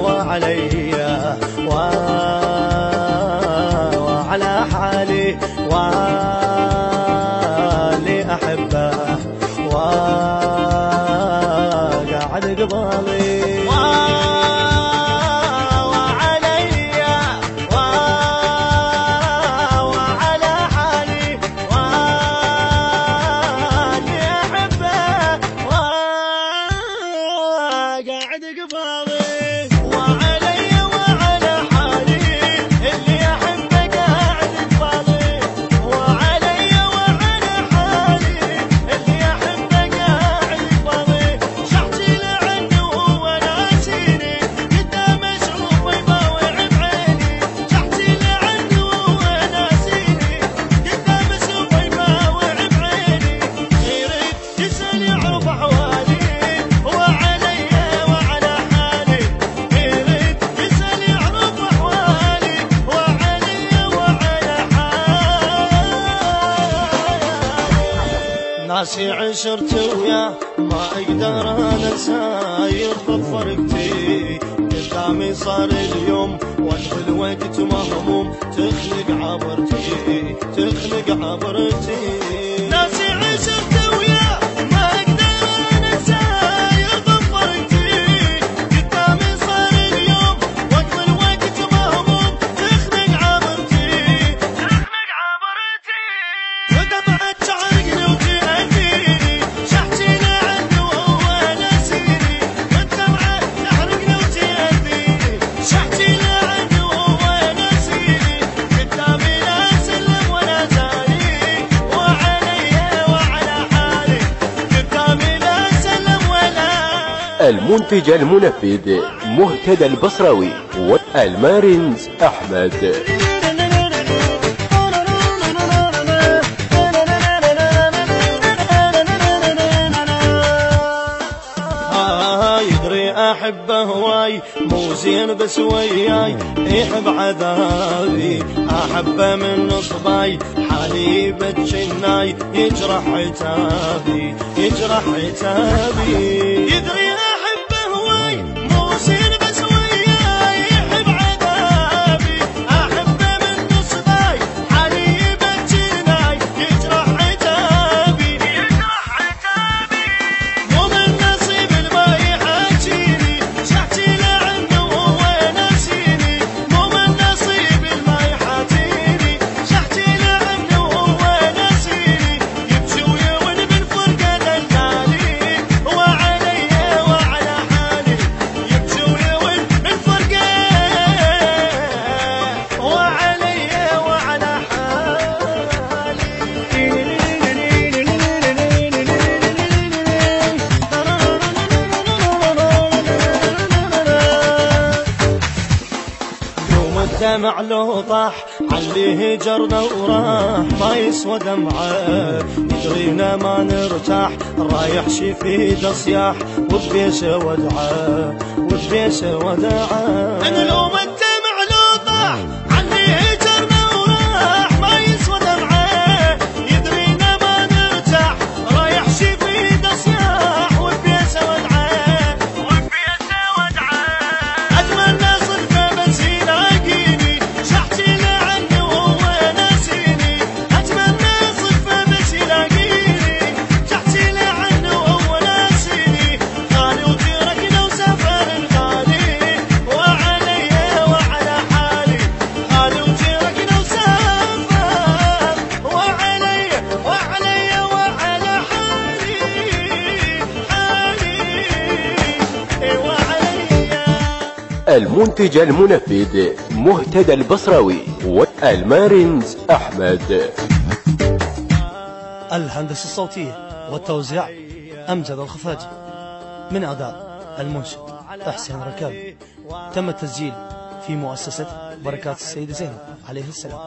وعلي وعلى حالي واللي أحبه وقاعد قبالي ناسي عشرت وياه ما اقدر انساه يرفض فرقتي قدامي صار اليوم وانت الوقت مهموم تخلق عبرتي ناسي عشرت وياه ما اقدر انساه يرفض فرقتي قدامي صار اليوم وانت الوقت مهموم تخلق عبرتي ودمعت شعرقني المنتج المنفذ مهتدى البصراوي والمارنز أحمد. يدري احبه هواي مو زين بس وياي يحب عذابي احبه من نصباي حالي بتشناي يجرح عتابي يدري احبه هواي مو زين بس وياي يحب عذابي احبه من نصباي حالي بتشناي يجرح عتابي مو من نصيب دمع له طاح عليه هجرنا وراح ما يسوى دمعه يدرينا ما نرتاح رايح شفيد صياح وبيشه ودعه انا لو ما الدمع له طاح عليه هجرنا وراح ما يسوى دمعه يدرينا ما نرتاح رايح شفيد صياح وبيشه ودعه اتمنى صدقه بس يلاقيني شحتي لعني وهو ناسيني اتمنى صدفه بس يلاقيني شحتي لعني وهو ناسيني غالي وتركنا وسافر الغالي وعلي وعلى حالي غالي وتركنا وسافر وعلي وعلى حالي المنتج المنفذ مهتدى البصراوي والمارنز أحمد. الهندسة الصوتية والتوزيع أمجد الخفاجي. من أداء المنشد حسين ركابي. تم التسجيل في مؤسسة بركات السيدة زينب عليه السلام.